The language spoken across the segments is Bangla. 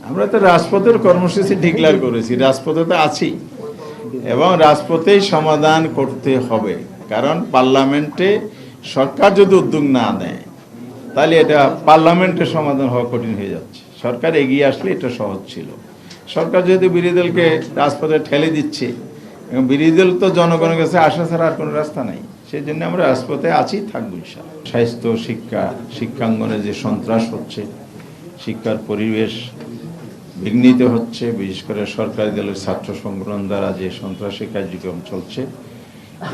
আমরা তো রাজপথের কর্মসূচি ডিক্লেয়ার করেছি, রাজপথে তো আছি এবং রাজপথেই সমাধান করতে হবে। কারণ পার্লামেন্টে সরকার যদি উদ্যোগ না নেয় তাহলে এটা পার্লামেন্টের সমাধান হওয়া কঠিন হয়ে যাচ্ছে। সরকার এগিয়ে আসলে এটা সহজ ছিল। সরকার যেহেতু বিরোধী দলকে রাজপথে ঠেলে দিচ্ছে এবং বিরোধী দল তো জনগণের কাছে আসা ছাড়া আর কোনো রাস্তা নাই, সেই জন্য আমরা রাজপথে আছি, থাকবো ইনশাআল্লাহ। স্বাস্থ্য, শিক্ষা, শিক্ষাঙ্গনে যে সন্ত্রাস হচ্ছে, শিক্ষার পরিবেশ বিঘ্নিত হচ্ছে, বিশেষ করে সরকারি দলের ছাত্র সংগঠন দ্বারা যে সন্ত্রাসী কার্যক্রম চলছে,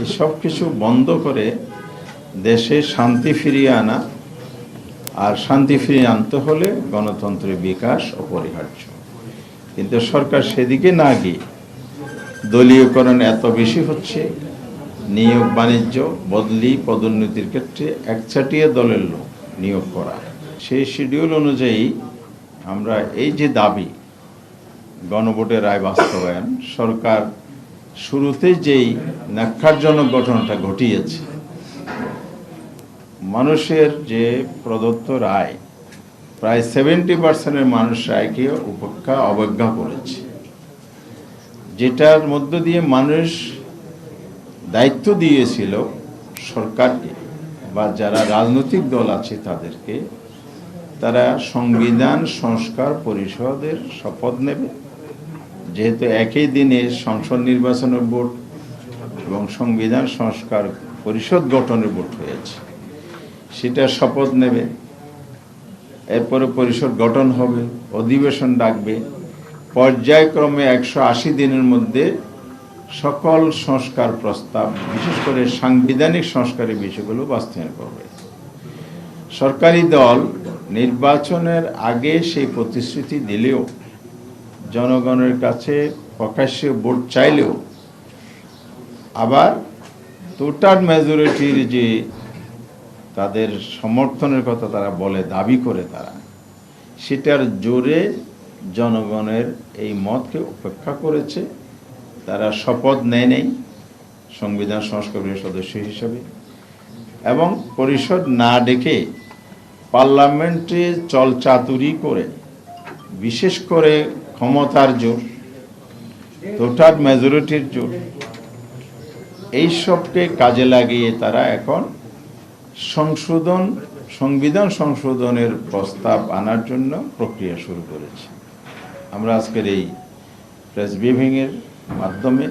এই সব কিছু বন্ধ করে দেশে শান্তি ফিরিয়ে আনা, আর শান্তি ফিরিয়ে আনতে হলে গণতন্ত্রের বিকাশ অপরিহার্য। কিন্তু সরকার সেদিকে না গিয়ে দলীয়করণ এত বেশি হচ্ছে, নিয়োগ বাণিজ্য, বদলি, পদোন্নতির ক্ষেত্রে একচাটিয়া দলের লোক নিয়োগ করা, সেই শিডিউল অনুযায়ী আমরা এই যে দাবি গণভোটের রায় বাস্তবায়ন, সরকার শুরুতে যেই ন্যাক্কারজনক ঘটনাটা ঘটিয়েছে, মানুষের যে প্রদত্ত রায়, প্রায় 70% মানুষ রায়কে উপেক্ষা অবজ্ঞা করেছে, যেটার মধ্য দিয়ে মানুষ দায়িত্ব দিয়েছিল সরকারকে বা যারা রাজনৈতিক দল আছে তাদেরকে, তারা সংবিধান সংস্কার পরিষদের শপথ নেবে। যেহেতু একই দিনে সংসদ নির্বাচনের ভোট এবং সংবিধান সংস্কার পরিষদ গঠনের ভোট হয়েছে, সেটা শপথ নেবে। এরপরে পরিষদ গঠন হবে, অধিবেশন ডাকবে, পর্যায়ক্রমে 180 দিনের মধ্যে সকল সংস্কার প্রস্তাব, বিশেষ করে সাংবিধানিক সংস্কারের বিষয়গুলো বাস্তবায়ন করবে। সরকারি দল নির্বাচনের আগে সেই প্রতিশ্রুতি দিলেও, জনগণের কাছে প্রকাশ্যে ভোট চাইলেও, আবার টোটাল মেজরিটির যে তাদের সমর্থনের কথা তারা বলে, দাবি করে তারা, সেটার জোরে জনগণের এই মতকে উপেক্ষা করেছে। তারা শপথ নেয় নেই সংবিধান সংস্কারের সদস্য হিসেবে, এবং পরিষদ না ডেকে পার্লামেন্টে চলচাতুরি করে, বিশেষ করে ক্ষমতার জোর, টোটাল মেজরিটির জোর, এইসবকে কাজে লাগিয়ে তারা এখন সংবিধান সংশোধনের প্রস্তাব আনার জন্য প্রক্রিয়া শুরু করেছে। আমরা আজকের এই প্রেস ব্রিফিংয়ের মাধ্যমে,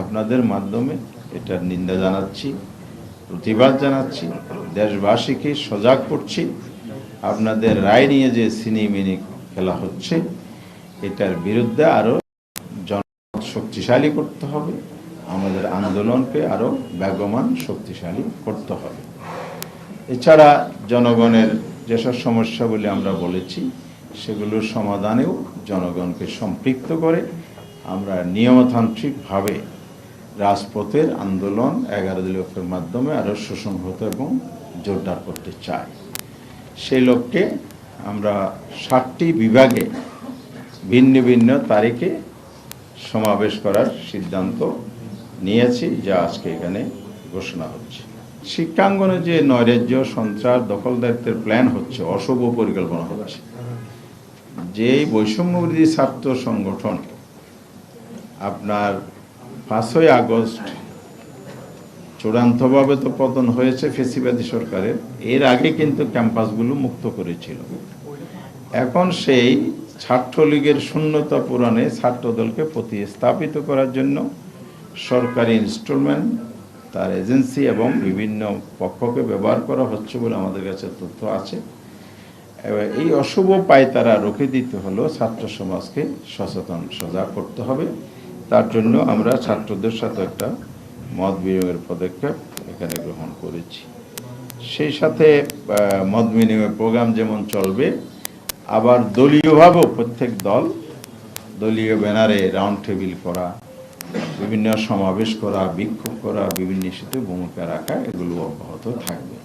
আপনাদের মাধ্যমে এটার নিন্দা জানাচ্ছি, প্রতিবাদ জানাচ্ছি, দেশবাসীকে সজাগ করছি। আপনাদের রায় নিয়ে যে সিনেমিনি খেলা হচ্ছে, এটার বিরুদ্ধে আরও জনমত শক্তিশালী করতে হবে, আমাদের আন্দোলনকে আরও বেগবান শক্তিশালী করতে হবে। এছাড়া জনগণের যেসব সমস্যাগুলি আমরা বলেছি, সেগুলোর সমাধানেও জনগণকে সম্পৃক্ত করে আমরা নিয়মতান্ত্রিকভাবে রাজপথের আন্দোলন 11 দলীয় ঐক্যের মাধ্যমে আরও সুসংহত এবং জোরদার করতে চাই। সেই লক্ষ্যে আমরা 7টি বিভাগে ভিন্ন ভিন্ন তারিখে সমাবেশ করার সিদ্ধান্ত নিয়েছি, যা আজকে এখানে ঘোষণা হচ্ছে। শিক্ষাঙ্গনে যে নৈরাজ্য, সন্ত্রাস, দখলদারিত্বের প্ল্যান হচ্ছে, অশুভ পরিকল্পনা হচ্ছে, যে বৈষম্যবিরোধী ছাত্র সংগঠন আপনার 5ই আগস্ট চূড়ান্তভাবে তো পতন হয়েছে ফ্যাসিবাদী সরকারের, এর আগে কিন্তু ক্যাম্পাসগুলো মুক্ত করেছিল। এখন সেই ছাত্রলীগের শূন্যতা পূরণে ছাত্রদলকে প্রতিস্থাপিত করার জন্য সরকারি ইনস্ট্রুমেন্ট, তার এজেন্সি এবং বিভিন্ন পক্ষকে ব্যবহার করা হচ্ছে বলে আমাদের কাছে তথ্য আছে। এই অশুভ পায়তারা রুখে দিতে হলো ছাত্র সমাজকে সচেতন, সজাগ করতে হবে। তার জন্য আমরা ছাত্রদের সাথে একটা মত বিনিময়ের পদক্ষেপ এখানে গ্রহণ করেছি। সেই সাথে মত বিনিময় প্রোগ্রাম যেমন চলবে, আবার দলীয়ভাবেও প্রত্যেক দল দলীয় ব্যানারে রাউন্ড টেবিল করা, বিভিন্ন সমাবেশ করা, বিক্ষোভ করা, বিভিন্ন ইস্যুতে ভূমিকা রাখা, এগুলো অব্যাহত থাকবে।